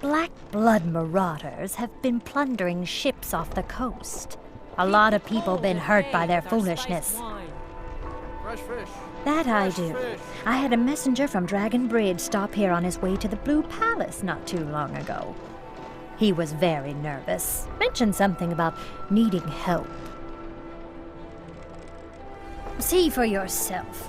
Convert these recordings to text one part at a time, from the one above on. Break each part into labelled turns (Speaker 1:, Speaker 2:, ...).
Speaker 1: Black Blood marauders have been plundering ships off the coast. A lot of people been hurt by their foolishness.
Speaker 2: Fresh fish.
Speaker 1: That I
Speaker 2: Fresh
Speaker 1: do.
Speaker 2: fish.
Speaker 1: I had a messenger from Dragon Bridge stop here on his way to the Blue Palace not too long ago. He was very nervous. Mentioned something about needing help. See for yourself.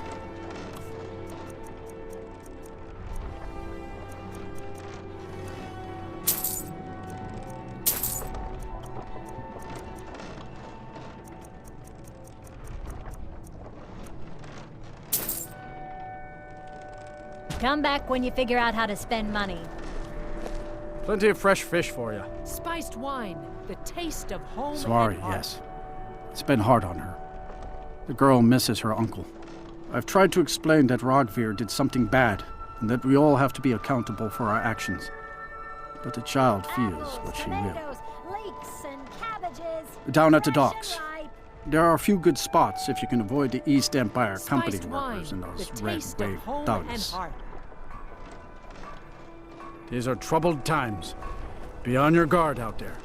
Speaker 1: Come back when you figure out how to spend money.
Speaker 2: Plenty of fresh fish for you.
Speaker 3: Spiced wine, the taste of home.
Speaker 4: Sorry,
Speaker 3: and art.
Speaker 4: yes. It's been hard on her. The girl misses her uncle. I've tried to explain that Rodvir did something bad, and that we all have to be accountable for our actions. But the child feels what she will.
Speaker 1: Leeks and cabbages.
Speaker 4: Down at the docks. There are a few good spots if you can avoid the East Empire Company
Speaker 3: Spiced wine,
Speaker 4: workers and those
Speaker 3: the
Speaker 4: red
Speaker 3: taste of
Speaker 4: wave
Speaker 3: home
Speaker 4: thugs.
Speaker 3: and heart.
Speaker 2: These are troubled times. Be on your guard out there.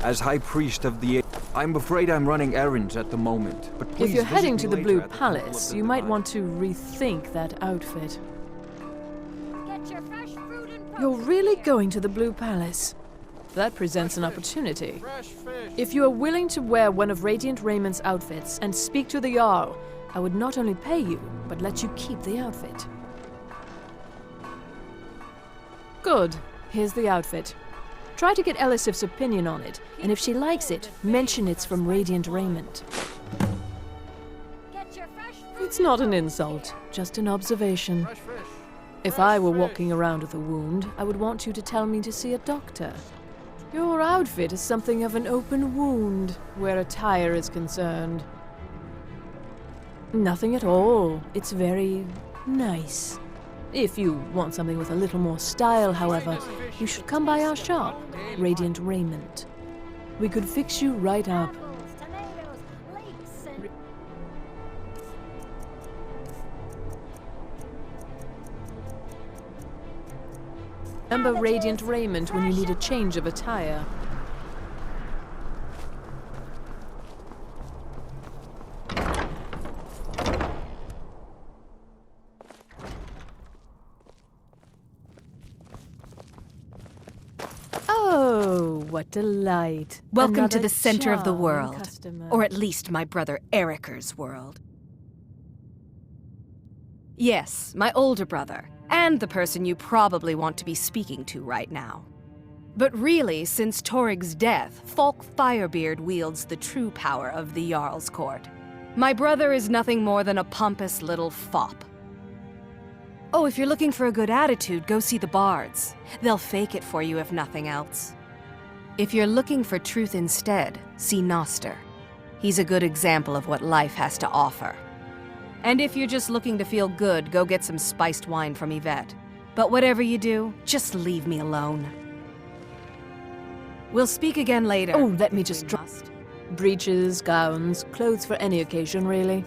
Speaker 5: As High Priest of the... I'm afraid I'm running errands at the moment, but please
Speaker 3: If you're
Speaker 5: visit
Speaker 3: heading
Speaker 5: me
Speaker 3: to the
Speaker 5: later
Speaker 3: Blue
Speaker 5: at the Temple of
Speaker 3: Palace,
Speaker 5: the
Speaker 3: you might
Speaker 5: Divine.
Speaker 3: want to rethink that outfit.
Speaker 1: Get your fresh fruit and
Speaker 3: You're really going to the Blue Palace? That presents an opportunity.
Speaker 2: Fresh fish.
Speaker 3: If you are willing to wear one of Radiant Raymond's outfits and speak to the Jarl, I would not only pay you, but let you keep the outfit. Good. Here's the outfit. Try to get Elisif's opinion on it, and if she likes it, mention it's from Radiant Raymond. It's not an insult, just an observation.
Speaker 2: Fresh fish.
Speaker 3: If I were walking around with a wound, I would want you to tell me to see a doctor. Your outfit is something of an open wound, where attire is concerned. Nothing at all. It's very nice. If you want something with a little more style, however, you should come by our shop, Radiant Raiment. We could fix you right up.
Speaker 1: tomatoes, leeks and...
Speaker 3: Remember Radiant Raiment when you need a change of attire. Oh, what delight.
Speaker 6: Welcome to
Speaker 3: Another
Speaker 6: the center of the
Speaker 3: charming
Speaker 6: world.
Speaker 3: customer.
Speaker 6: Or at least my brother Eriker's world. Yes, my older brother, and the person you probably want to be speaking to right now. But really, since Torig's death, Falk Firebeard wields the true power of the Jarl's court. My brother is nothing more than a pompous little fop. Oh, if you're looking for a good attitude, go see the bards. They'll fake it for you if nothing else. If you're looking for truth instead, see Noster. He's a good example of what life has to offer. And if you're just looking to feel good, go get some spiced wine from Yvette. But whatever you do, just leave me alone. We'll speak again later.
Speaker 3: Oh, let me
Speaker 6: if
Speaker 3: just
Speaker 6: we
Speaker 3: drop.
Speaker 6: must.
Speaker 3: Breeches, gowns, clothes for any occasion, really.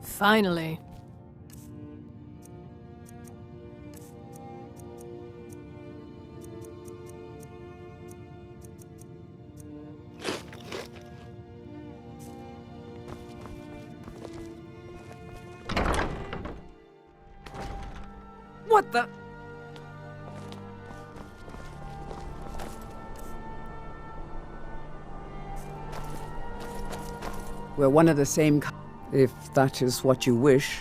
Speaker 3: Finally.
Speaker 6: What the?
Speaker 7: We're one of the same if that is what you wish.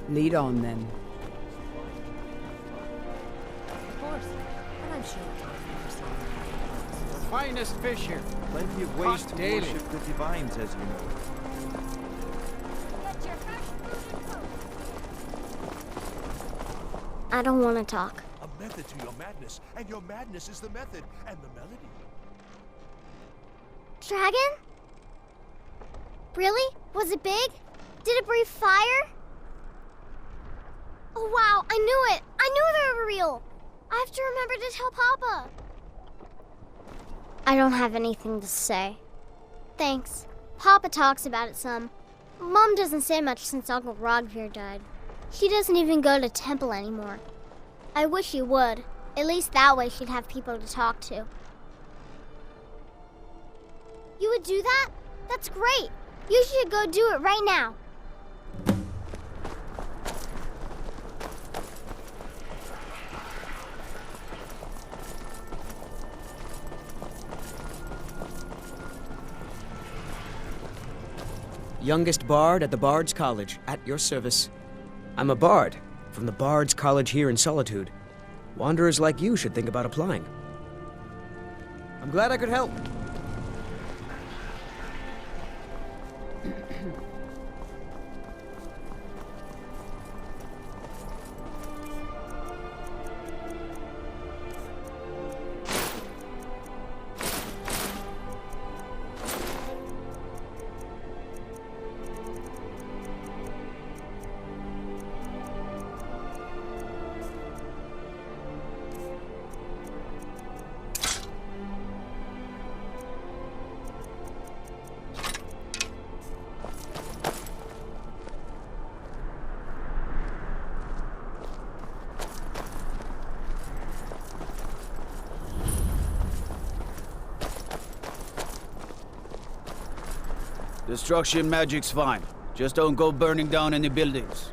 Speaker 7: Lead on, then.
Speaker 1: Of course. And I'm sure
Speaker 2: Finest fish here.
Speaker 5: Plenty of ways
Speaker 2: Caught
Speaker 5: to
Speaker 2: daily.
Speaker 5: worship the divines, as you know.
Speaker 8: I don't want to talk.
Speaker 9: A method to your madness, and your madness is the method and the melody.
Speaker 8: Dragon? Really? Was it big? Did it breathe fire? Oh wow, I knew it! I knew they were real! I have to remember to tell Papa. I don't have anything to say. Thanks. Papa talks about it some. Mom doesn't say much since Uncle Rogvir died. She doesn't even go to temple anymore. I wish she would. At least that way she'd have people to talk to. You would do that? That's great. You should go do it right now.
Speaker 10: Youngest bard at the Bard's College, at your service. I'm a bard, from the Bard's College here in Solitude. Wanderers like you should think about applying. I'm glad I could help.
Speaker 11: Destruction magic's fine. Just don't go burning down any buildings.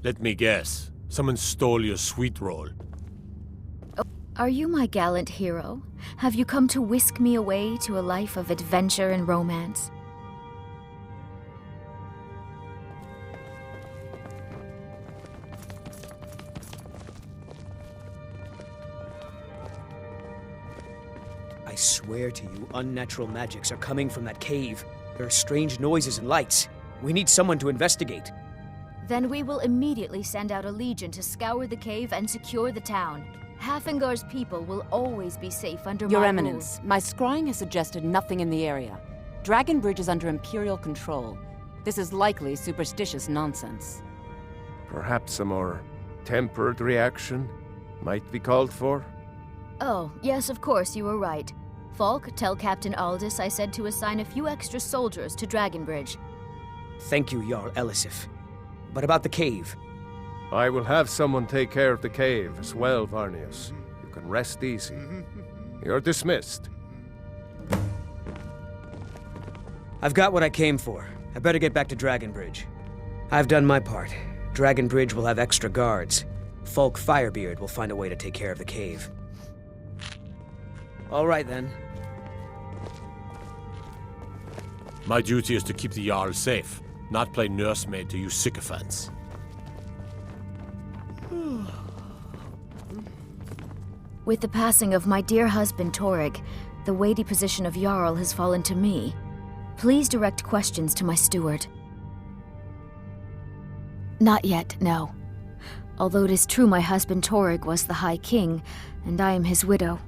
Speaker 9: Let me guess. Someone stole your sweet roll.
Speaker 12: Are you my gallant hero? Have you come to whisk me away to a life of adventure and romance?
Speaker 10: I swear to you, unnatural magics are coming from that cave. There are strange noises and lights. We need someone to investigate.
Speaker 12: Then we will immediately send out a legion to scour the cave and secure the town. Hafengar's people will always be safe under
Speaker 13: Your
Speaker 12: my
Speaker 13: Eminence, my scrying has suggested nothing in the area. Dragon Bridge is under Imperial control. This is likely superstitious nonsense.
Speaker 14: Perhaps a more tempered reaction might be called for?
Speaker 12: Oh, yes, of course, you were right. Falk, tell Captain Aldous I said to assign a few extra soldiers to Dragonbridge.
Speaker 10: Thank you, Jarl Elisif. But about the cave?
Speaker 14: I will have someone take care of the cave as well, Varnius. You can rest easy. You're dismissed.
Speaker 10: I've got what I came for. I better get back to Dragonbridge. I've done my part. Dragonbridge will have extra guards. Falk Firebeard will find a way to take care of the cave. All right, then.
Speaker 9: My duty is to keep the Jarl safe, not play nursemaid to you sycophants.
Speaker 12: With the passing of my dear husband Torig, the weighty position of Jarl has fallen to me. Please direct questions to my steward. Not yet, no. Although it is true my husband Torig was the High King, and I am his widow.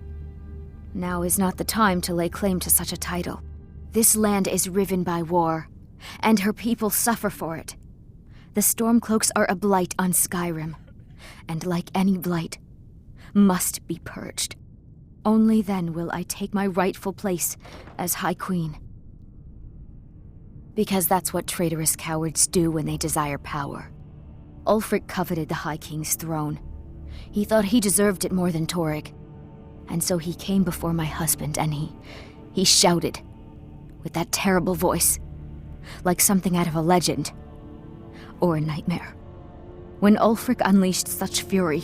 Speaker 12: Now is not the time to lay claim to such a title. This land is riven by war, and her people suffer for it. The Stormcloaks are a blight on Skyrim, and like any blight, must be purged. Only then will I take my rightful place as High Queen. Because that's what traitorous cowards do when they desire power. Ulfric coveted the High King's throne. He thought he deserved it more than Torig. And so he came before my husband and he shouted with that terrible voice, like something out of a legend or a nightmare. When Ulfric unleashed such fury,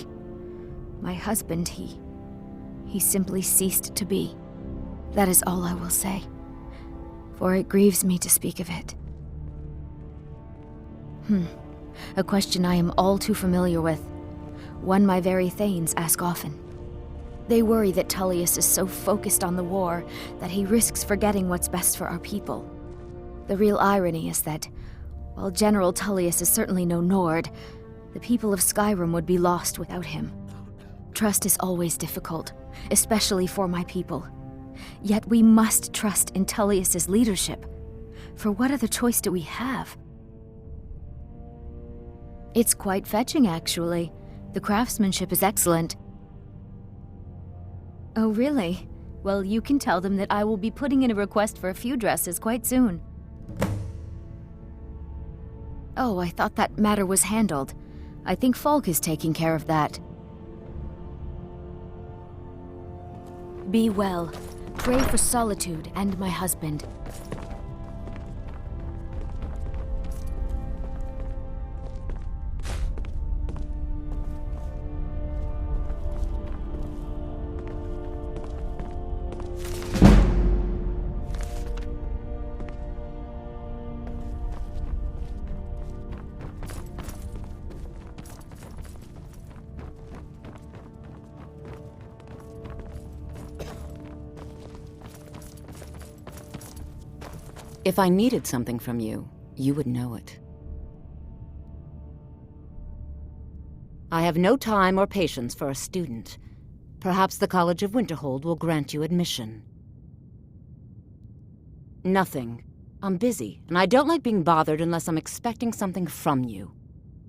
Speaker 12: my husband, he simply ceased to be. That is all I will say, for it grieves me to speak of it. A question I am all too familiar with, one my very Thanes ask often. They worry that Tullius is so focused on the war that he risks forgetting what's best for our people. The real irony is that, while General Tullius is certainly no Nord, the people of Skyrim would be lost without him. Trust is always difficult, especially for my people. Yet we must trust in Tullius's leadership. For what other choice do we have? It's quite fetching, actually. The craftsmanship is excellent. Oh, really? Well, you can tell them that I will be putting in a request for a few dresses quite soon. Oh, I thought that matter was handled. I think Falk is taking care of that. Be well. Pray for Solitude and my husband.
Speaker 13: If I needed something from you, you would know it. I have no time or patience for a student. Perhaps the College of Winterhold will grant you admission. Nothing. I'm busy, and I don't like being bothered unless I'm expecting something from you.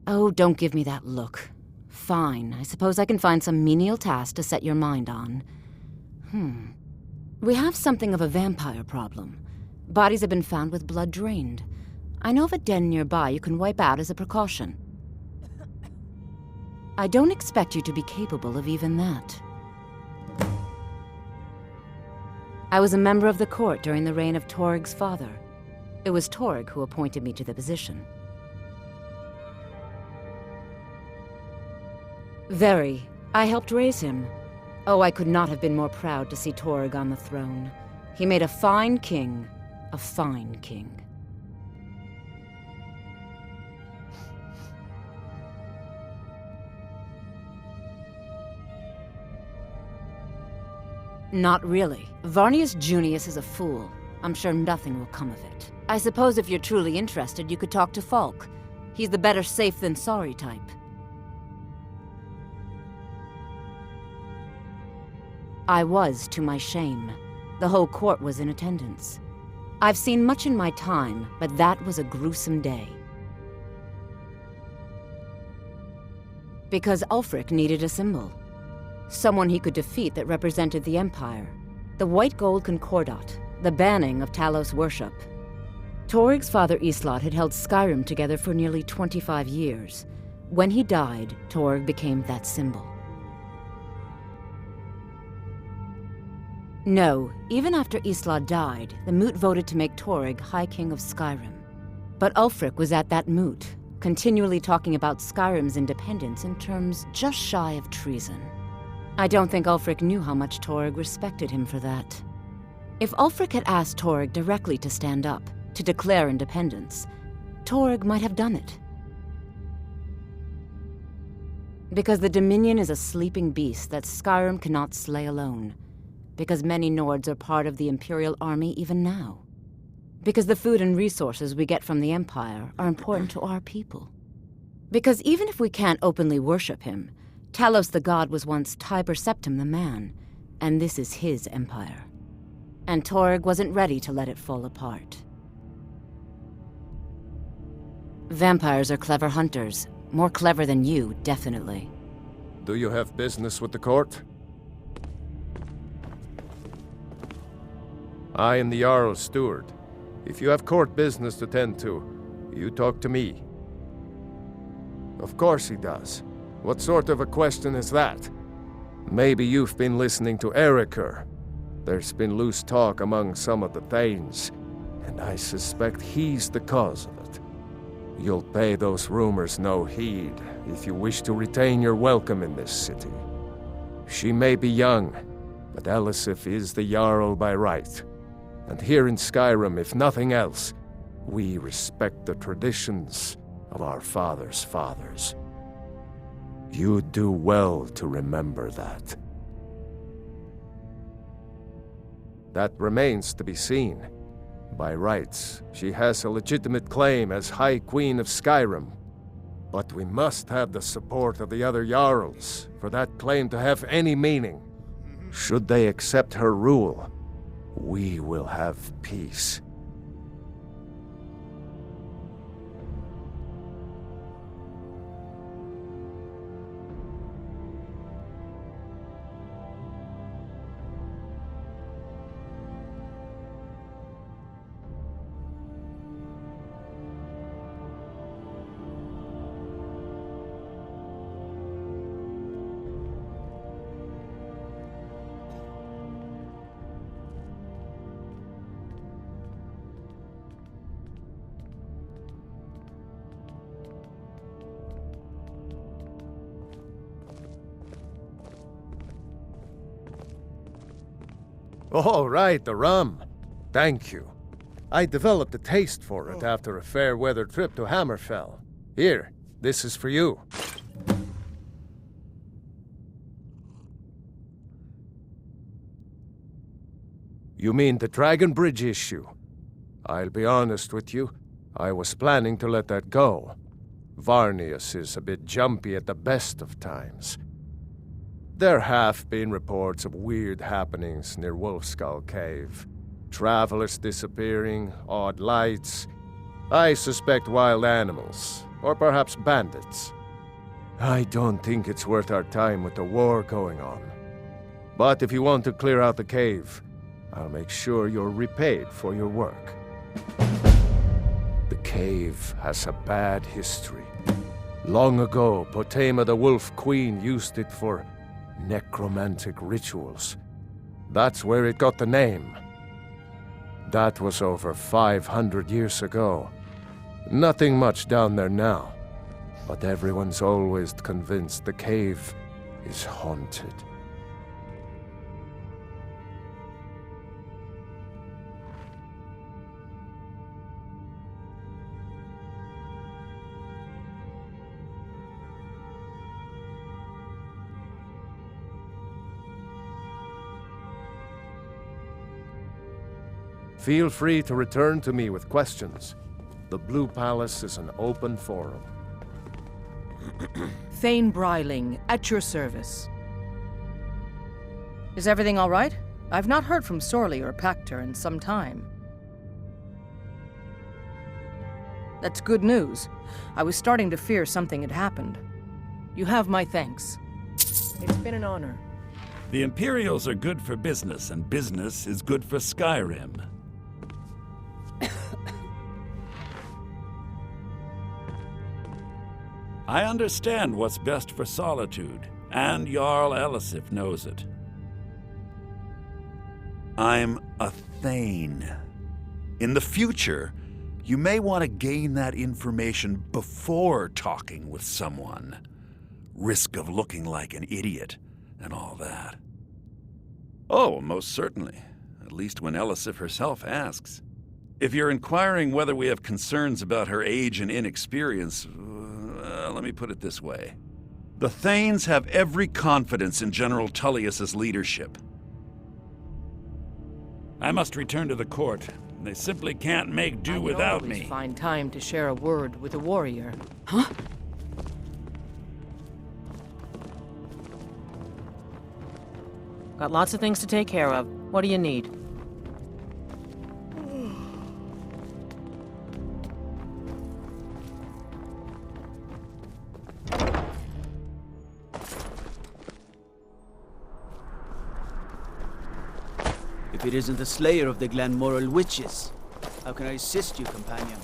Speaker 13: Oh, don't give me that look. Fine, I suppose I can find some menial task to set your mind on. We have something of a vampire problem. Bodies have been found with blood drained. I know of a den nearby you can wipe out as a precaution. I don't expect you to be capable of even that. I was a member of the court during the reign of Torig's father. It was Torig who appointed me to the position. Very. I helped raise him. Oh, I could not have been more proud to see Torig on the throne. He made a fine king. A fine king. Not really. Varnius Junius is a fool. I'm sure nothing will come of it. I suppose if you're truly interested, you could talk to Falk. He's the better safe than sorry type. I was, to my shame. The whole court was in attendance. I've seen much in my time, but that was a gruesome day. Because Ulfric needed a symbol. Someone he could defeat that represented the Empire. The white gold concordat, the banning of Talos worship. Torig's father Islot had held Skyrim together for nearly 25 years. When he died, Torig became that symbol. No, even after Islot died, the Moot voted to make Torig High King of Skyrim. But Ulfric was at that Moot, continually talking about Skyrim's independence in terms just shy of treason. I don't think Ulfric knew how much Torig respected him for that. If Ulfric had asked Torig directly to stand up, to declare independence, Torig might have done it. Because the Dominion is a sleeping beast that Skyrim cannot slay alone. Because many Nords are part of the Imperial Army even now. Because the food and resources we get from the Empire are important to our people. Because even if we can't openly worship him, Talos the god was once Tiber Septim the man, and this is his empire. And Torg wasn't ready to let it fall apart. Vampires are clever hunters. More clever than you, definitely.
Speaker 14: Do you have business with the court? I am the Jarl's steward. If you have court business to tend to, you talk to me. Of course he does. What sort of a question is that? Maybe you've been listening to Erikur. There's been loose talk among some of the Thanes, and I suspect he's the cause of it. You'll pay those rumors no heed if you wish to retain your welcome in this city. She may be young, but Elisif is the Jarl by right. And here in Skyrim, if nothing else, we respect the traditions of our fathers' fathers. You do well to remember that. That remains to be seen. By rights, she has a legitimate claim as High Queen of Skyrim. But we must have the support of the other Jarls for that claim to have any meaning. Should they accept her rule, we will have peace. Oh, right, the rum. Thank you. I developed a taste for it after a fair-weather trip to Hammerfell. Here, this is for you. You mean the Dragon Bridge issue? I'll be honest with you, I was planning to let that go. Varnius is a bit jumpy at the best of times. There have been reports of weird happenings near Wolfskull Cave. Travelers disappearing, odd lights. I suspect wild animals, or perhaps bandits. I don't think it's worth our time with the war going on. But if you want to clear out the cave, I'll make sure you're repaid for your work. The cave has a bad history. Long ago, Potema the Wolf Queen used it for necromantic rituals. That's where it got the name. That was over 500 years ago. Nothing much down there now, but everyone's always convinced the cave is haunted. Feel free to return to me with questions. The Blue Palace is an open forum.
Speaker 15: Thane Bryling, at your service. Is everything all right? I've not heard from Sorley or Pactor in some time. That's good news. I was starting to fear something had happened. You have my thanks. It's been an honor.
Speaker 16: The Imperials are good for business, and business is good for Skyrim. I understand what's best for Solitude, and Jarl Elisif knows it. I'm a Thane. In the future, you may want to gain that information before talking with someone. Risk of looking like an idiot and all that. Oh, most certainly. At least when Elisif herself asks. If you're inquiring whether we have concerns about her age and inexperience, let me put it this way. The Thanes have every confidence in General Tullius's leadership. I must return to the court. They simply can't make do without me.
Speaker 15: Find time to share a word with a warrior. Huh? Got lots of things to take care of. What do you need?
Speaker 11: If it isn't the slayer of the Glanmoral witches, how can I assist you, companion?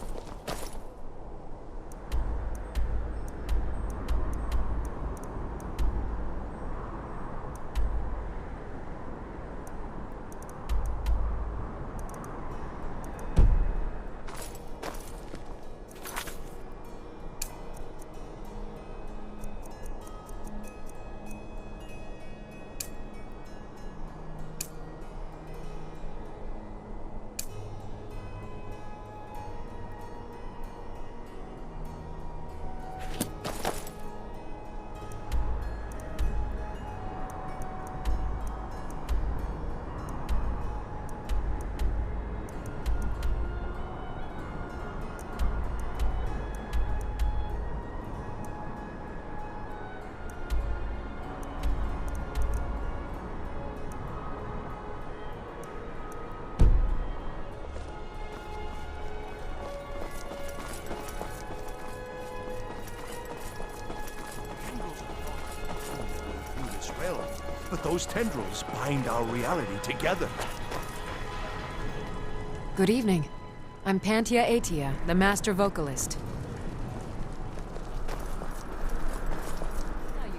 Speaker 9: But those tendrils bind our reality together.
Speaker 17: Good evening. I'm Pantia Atia, the master vocalist.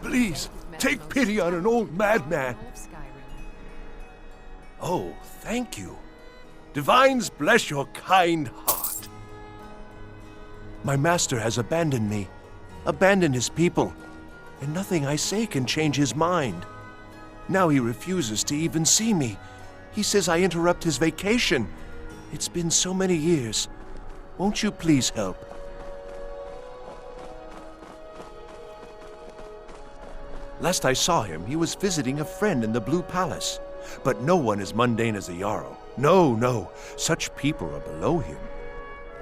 Speaker 9: Please, take pity on an old madman. Oh, thank you. Divines bless your kind heart. My master has abandoned me, abandoned his people, and nothing I say can change his mind. Now he refuses to even see me. He says I interrupt his vacation. It's been so many years. Won't you please help? Last I saw him, he was visiting a friend in the Blue Palace. But no one as mundane as a Jarl. No, no. Such people are below him.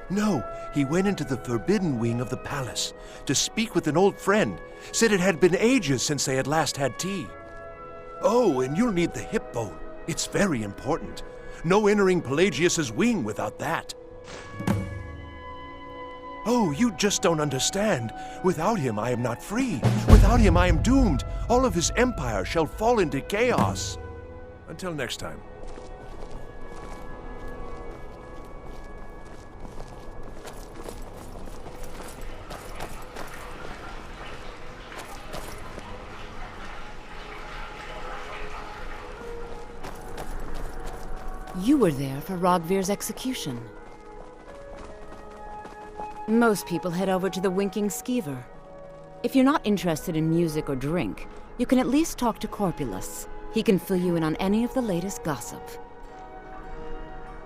Speaker 9: No, he went into the forbidden wing of the palace to speak with an old friend. Said it had been ages since they had last had tea. Oh, and you'll need the hip bone. It's very important. No entering Pelagius's wing without that. Oh, you just don't understand. Without him, I am not free. Without him, I am doomed. All of his empire shall fall into chaos. Until next time.
Speaker 13: You were there for Rogvir's execution. Most people head over to the Winking Skeever. If you're not interested in music or drink, you can at least talk to Corpulus. He can fill you in on any of the latest gossip.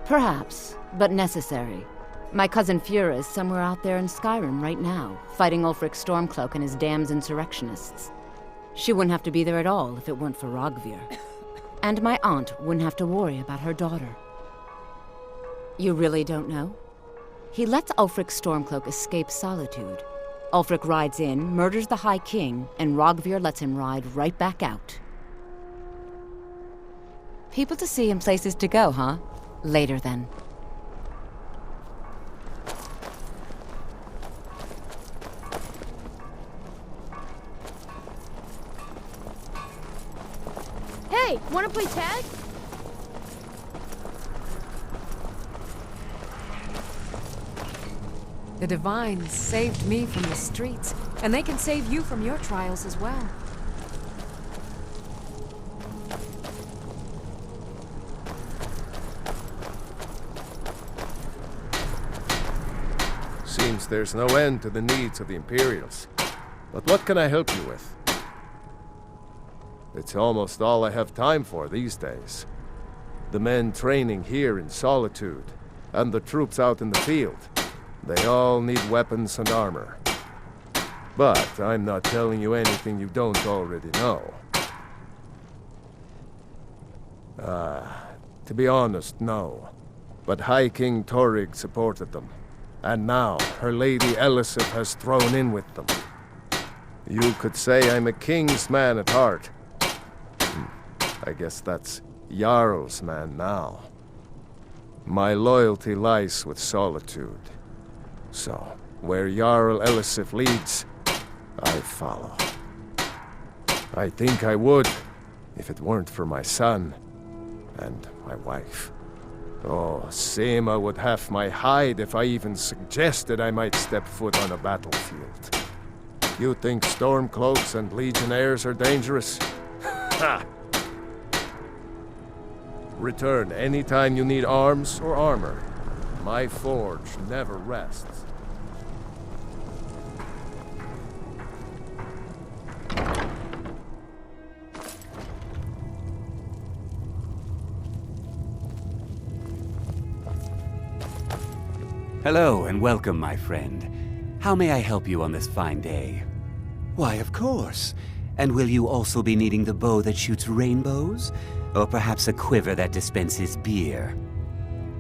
Speaker 13: Perhaps, but necessary. My cousin Fura is somewhere out there in Skyrim right now, fighting Ulfric Stormcloak and his damned insurrectionists. She wouldn't have to be there at all if it weren't for Rogvir. And my aunt wouldn't have to worry about her daughter. You really don't know? He lets Ulfric Stormcloak escape Solitude. Ulfric rides in, murders the High King, and Rogvir lets him ride right back out. People to see and places to go, huh? Later, then.
Speaker 8: Hey, wanna play tag?
Speaker 17: The Divines saved me from the streets, and they can save you from your trials as well.
Speaker 14: Seems there's no end to the needs of the Imperials. But what can I help you with? It's almost all I have time for these days. The men training here in Solitude, and the troops out in the field. They all need weapons and armor. But I'm not telling you anything you don't already know. To be honest, no. But High King Torygg supported them. And now, her lady Elisif has thrown in with them. You could say I'm a king's man at heart. I guess that's Jarl's man now. My loyalty lies with Solitude. So, where Jarl Elisif leads, I follow. I think I would, if it weren't for my son and my wife. Oh, Sema would have my hide if I even suggested I might step foot on a battlefield. You think Stormcloaks and Legionnaires are dangerous? Ha! Return anytime you need arms or armor. My forge never rests.
Speaker 18: Hello and welcome, my friend. How may I help you on this fine day? Why, of course. And will you also be needing the bow that shoots rainbows? Or perhaps a quiver that dispenses beer?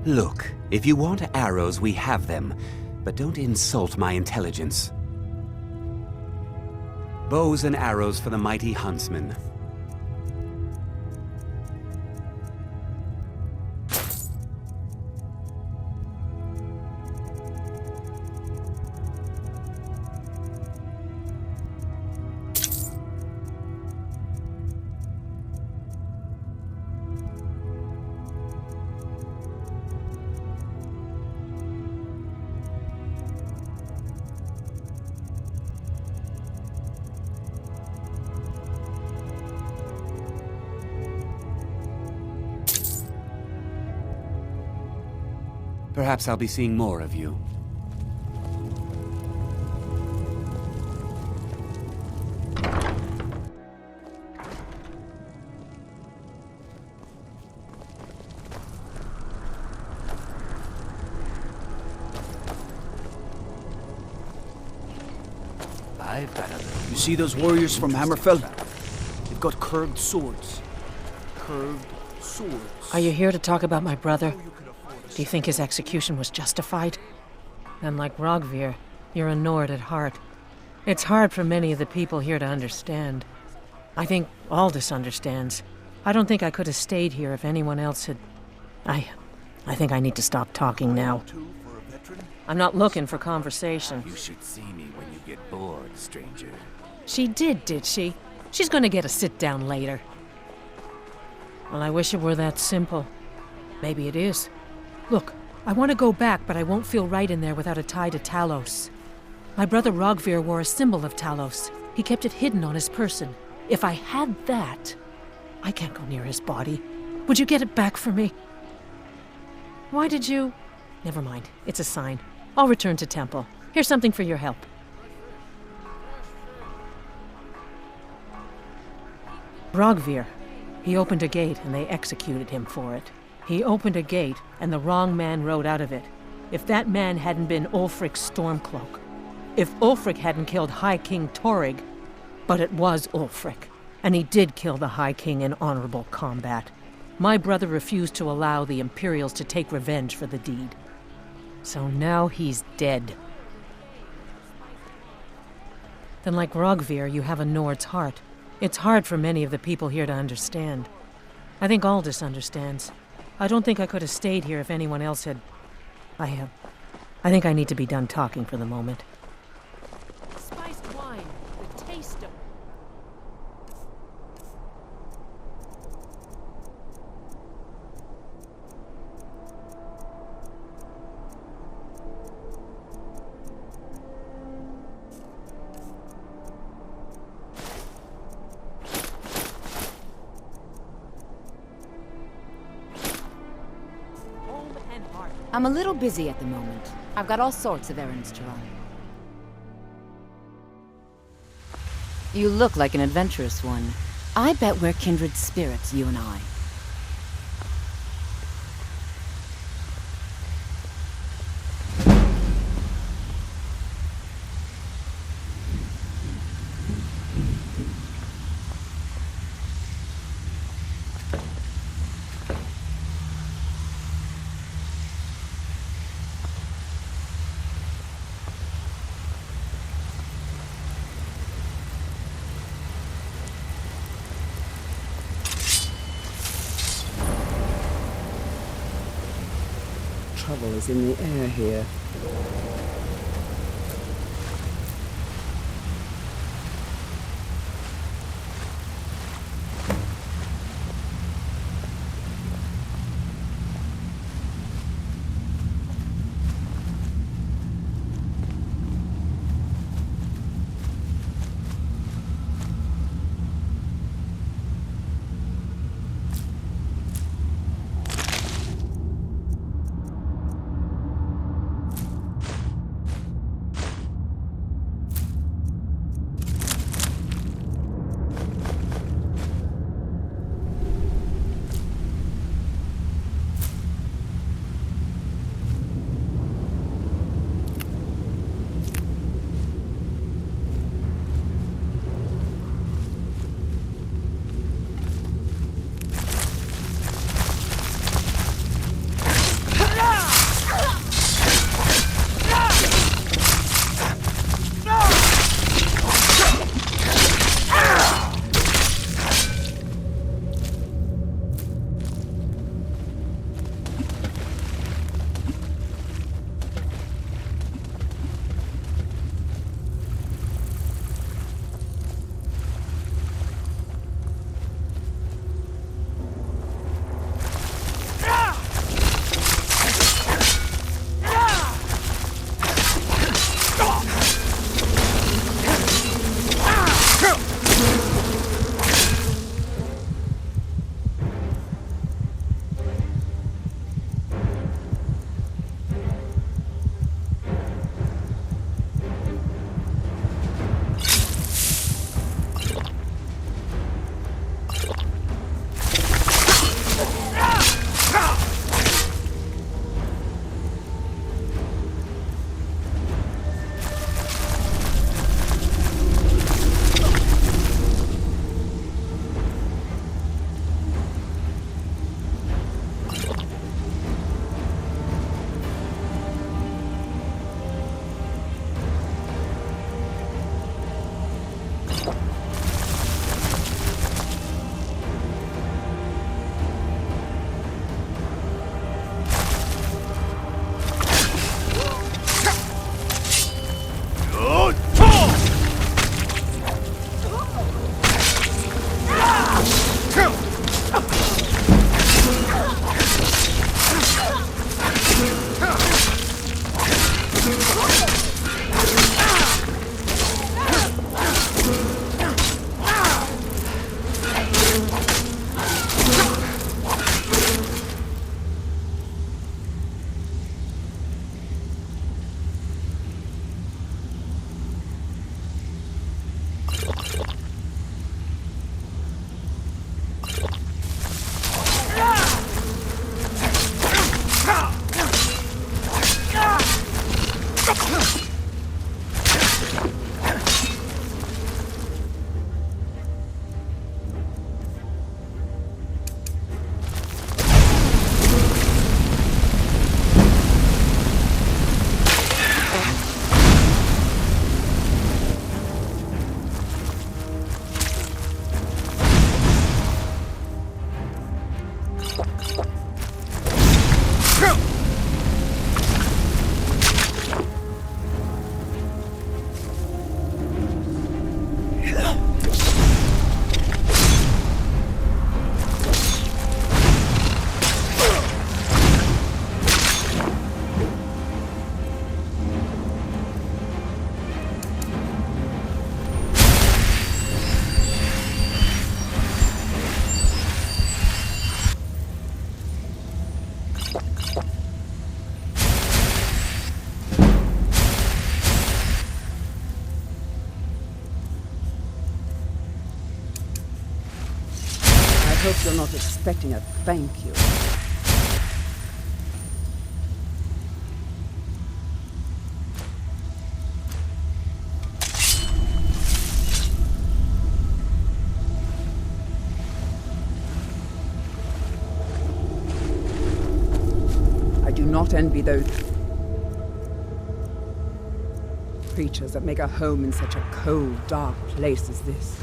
Speaker 18: Look, if you want arrows, we have them. But don't insult my intelligence. Bows and arrows for the mighty huntsman. Perhaps I'll be seeing more of you.
Speaker 11: I've got a little... You see those warriors from Hammerfell? They've got curved swords. Curved swords.
Speaker 15: Are you here to talk about my brother? Do you think his execution was justified? Then, like Rogvir, you're a Nord at heart. It's hard for many of the people here to understand. I think Aldous understands. I don't think I could have stayed here if anyone else had... I think I need to stop talking now. I'm not looking for conversation.
Speaker 18: You should see me when you get bored, stranger.
Speaker 15: She did she? She's gonna get a sit-down later. Well, I wish it were that simple. Maybe it is. Look, I want to go back, but I won't feel right in there without a tie to Talos. My brother Rogvir wore a symbol of Talos. He kept it hidden on his person. If I had that, I can't go near his body. Would you get it back for me? Why did you... Never mind, it's a sign. I'll return to Temple. Here's something for your help. Rogvir. He opened a gate and they executed him for it. He opened a gate, and the wrong man rode out of it. If that man hadn't been Ulfric Stormcloak, if Ulfric hadn't killed High King Torygg, but it was Ulfric, and he did kill the High King in honorable combat. My brother refused to allow the Imperials to take revenge for the deed. So now he's dead. Then, like Rogvir, you have a Nord's heart. It's hard for many of the people here to understand. I think Aldous understands. I don't think I could have stayed here if anyone else had... I think I need to be done talking for the moment. Spiced wine, the taste of...
Speaker 13: I'm a little busy at the moment. I've got all sorts of errands to run. You look like an adventurous one. I bet we're kindred spirits, you and I.
Speaker 7: trouble is in the air here. I hope you're not expecting a thank you. I do not envy those creatures that make a home in such a cold, dark place as this.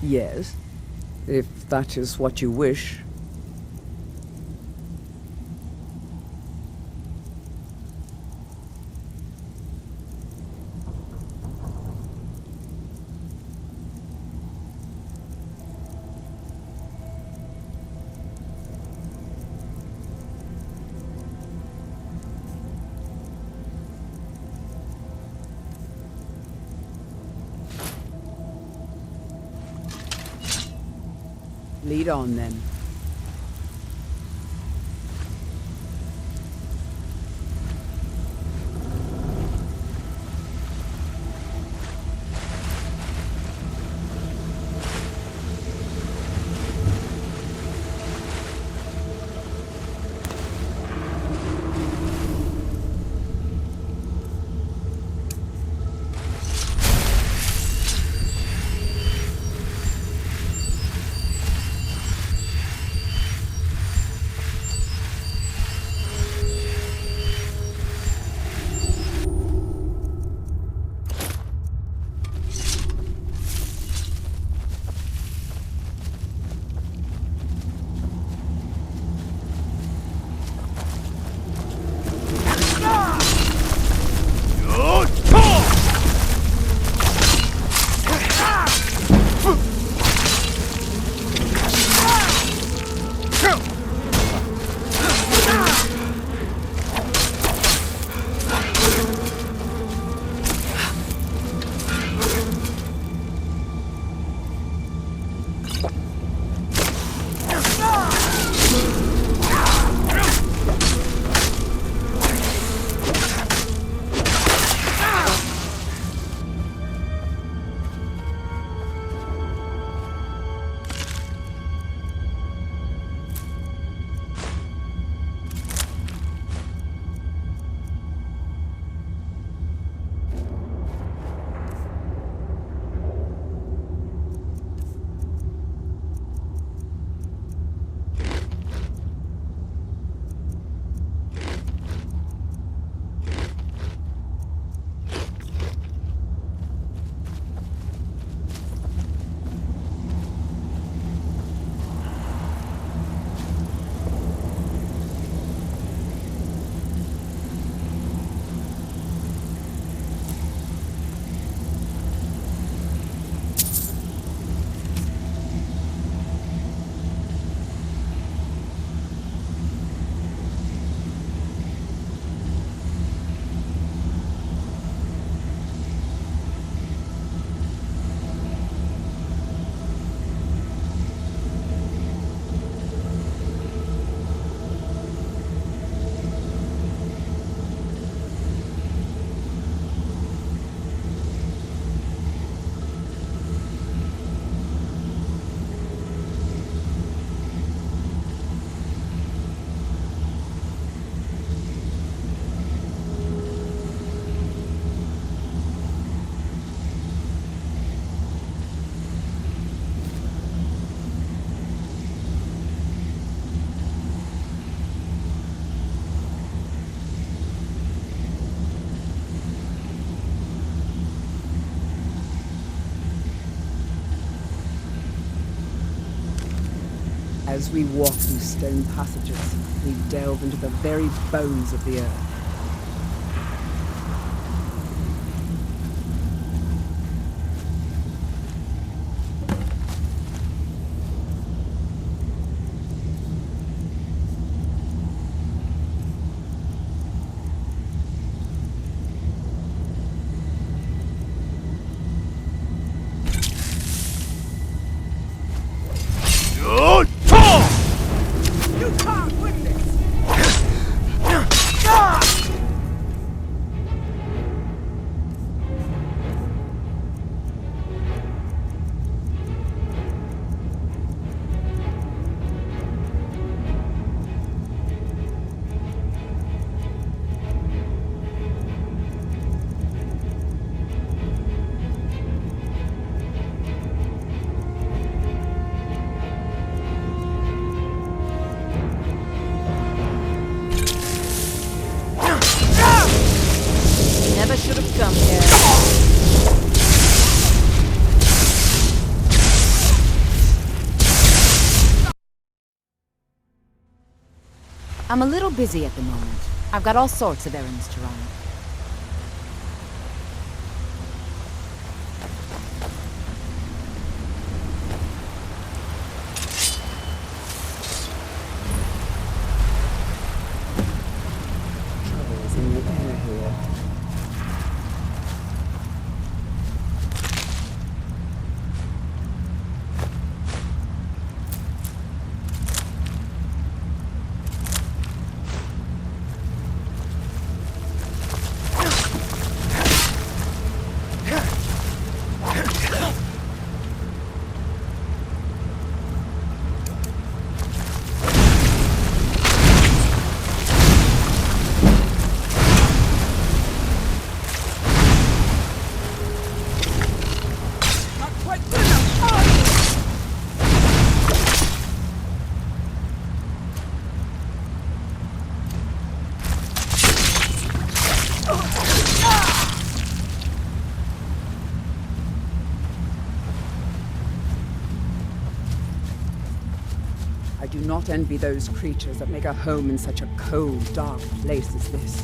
Speaker 7: Yes, if that is what you wish. Lead on, then. As we walk through stone passages, we delve into the very bones of the earth.
Speaker 13: I'm a little busy at the moment. I've got all sorts of errands to run.
Speaker 7: Trouble is in the air here. I do not envy those creatures that make a home in such a cold, dark place as this.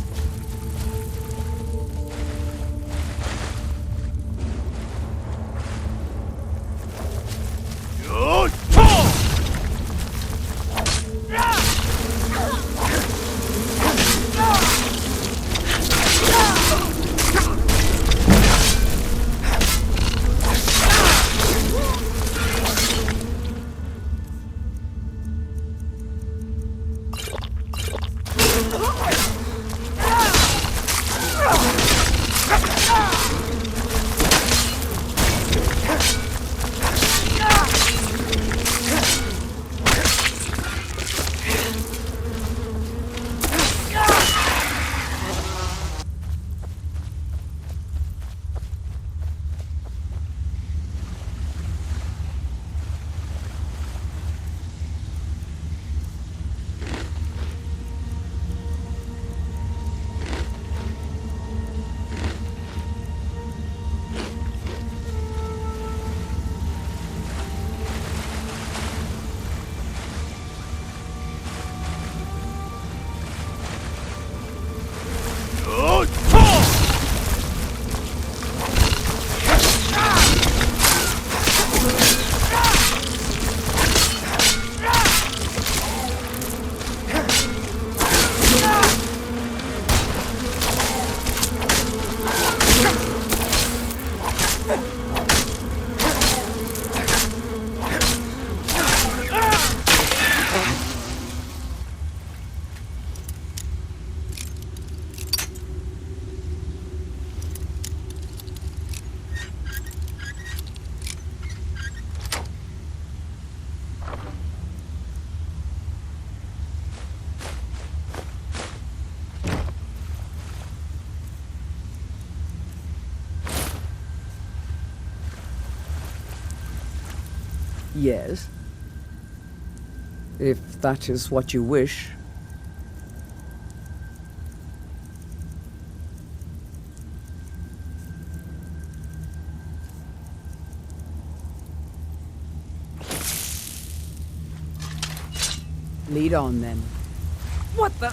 Speaker 7: Yes. If that is what you wish. Lead on, then. What the?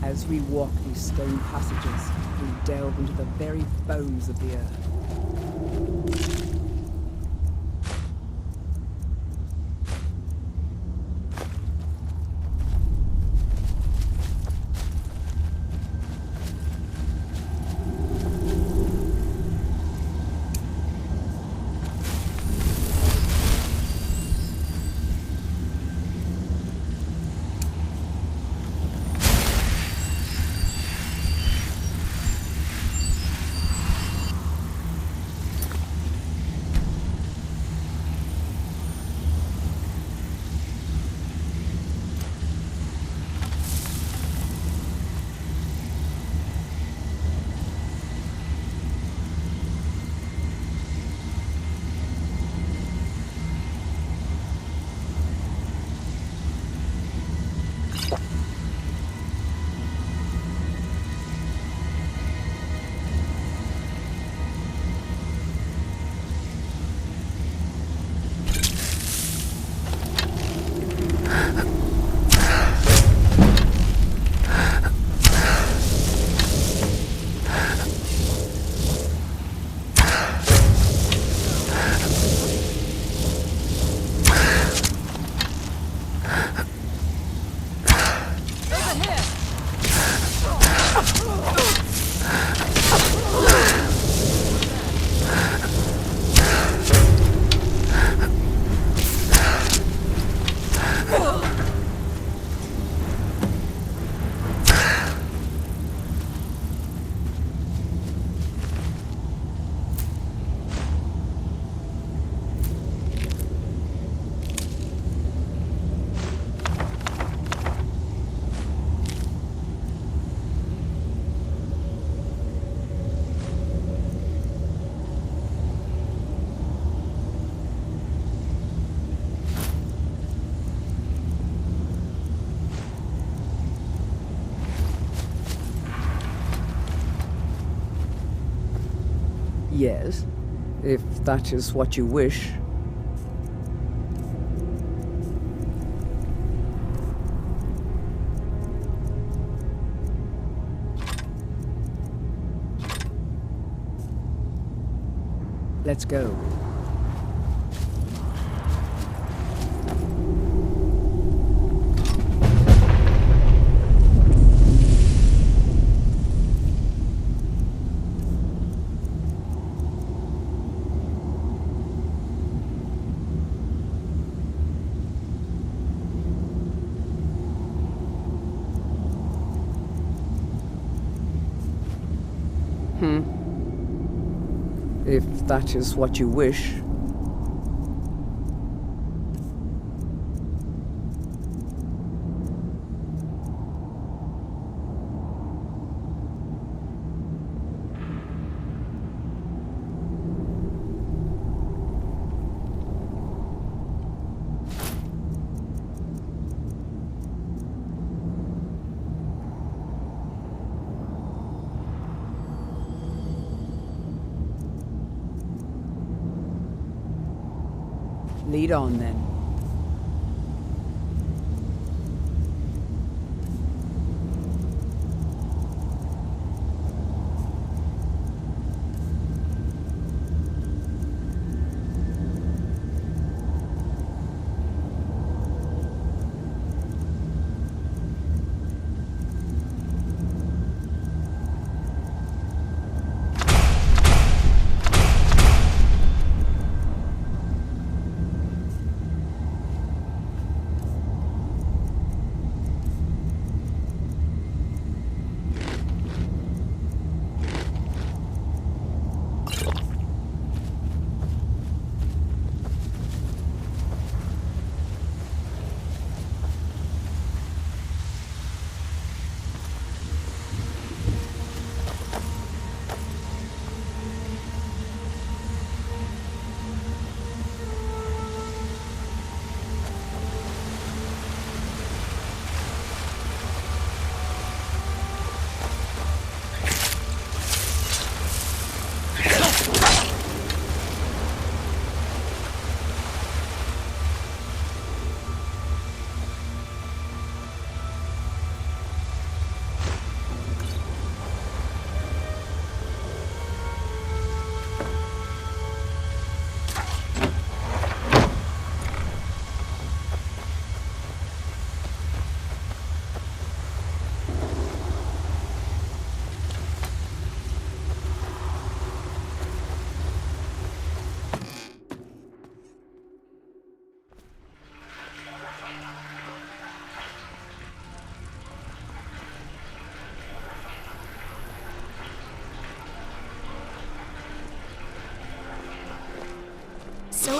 Speaker 7: As we walk these stone passages, we delve into the very bones of the earth. Yes, if that is what you wish. Let's go. If that is what you wish. Lead on, then.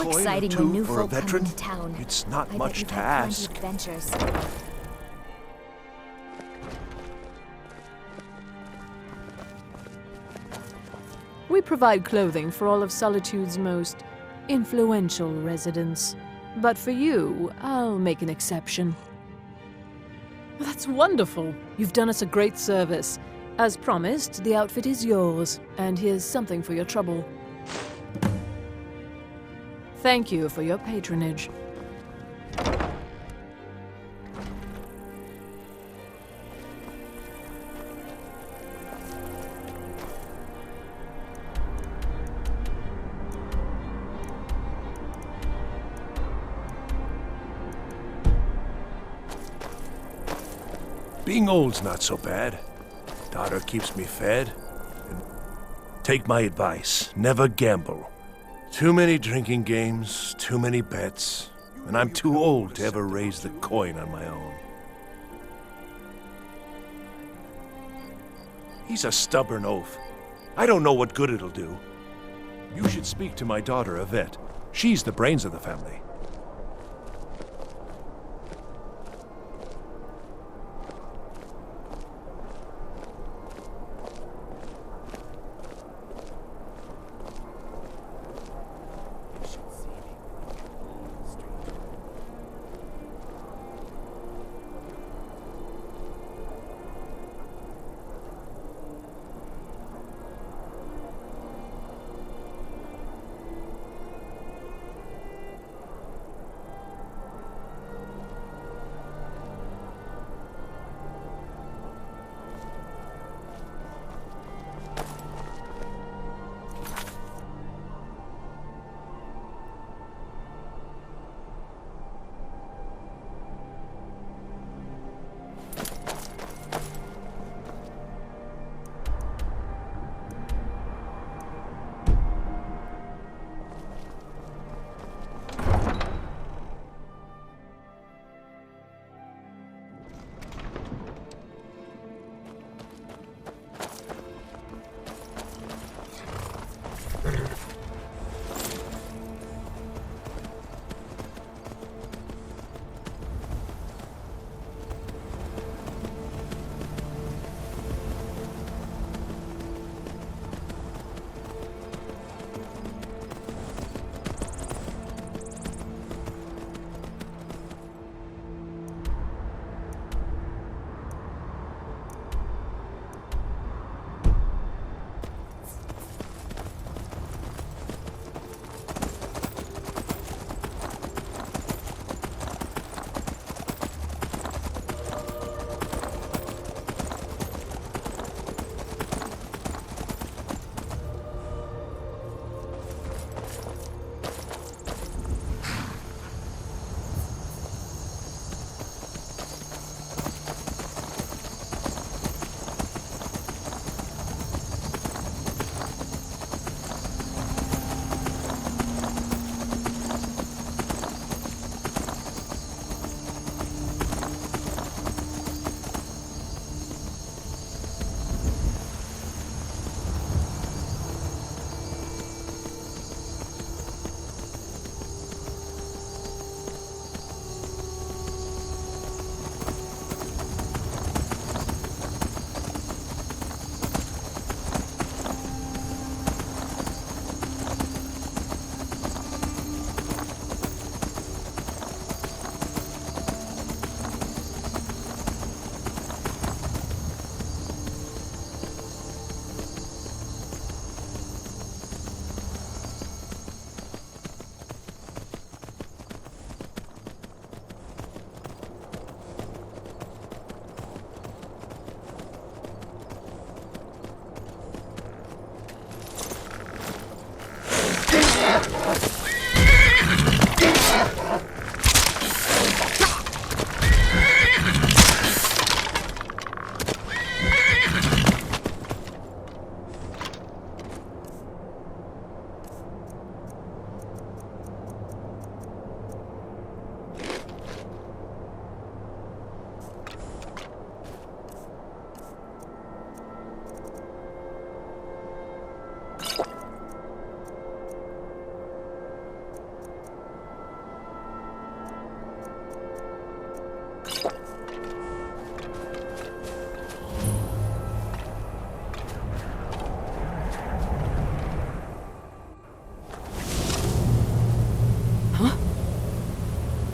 Speaker 9: coin or
Speaker 1: exciting when
Speaker 9: two
Speaker 1: new
Speaker 9: for a
Speaker 1: folk come
Speaker 9: veteran?
Speaker 1: into town.
Speaker 9: It's not
Speaker 1: I bet
Speaker 9: much
Speaker 1: you've
Speaker 9: to
Speaker 1: had plenty
Speaker 9: ask.
Speaker 1: of adventures.
Speaker 3: We provide clothing for all of Solitude's most influential residents. But for you, I'll make an exception. That's wonderful. You've done us a great service. As promised, the outfit is yours, and here's something for your trouble. Thank you for your patronage.
Speaker 9: Being old's not so bad. Daughter keeps me fed. And take my advice, never gamble. Too many drinking games, too many bets, and I'm too old to ever raise the coin on my own. He's a stubborn oaf. I don't know what good it'll do. You should speak to my daughter, Yvette. She's the brains of the family.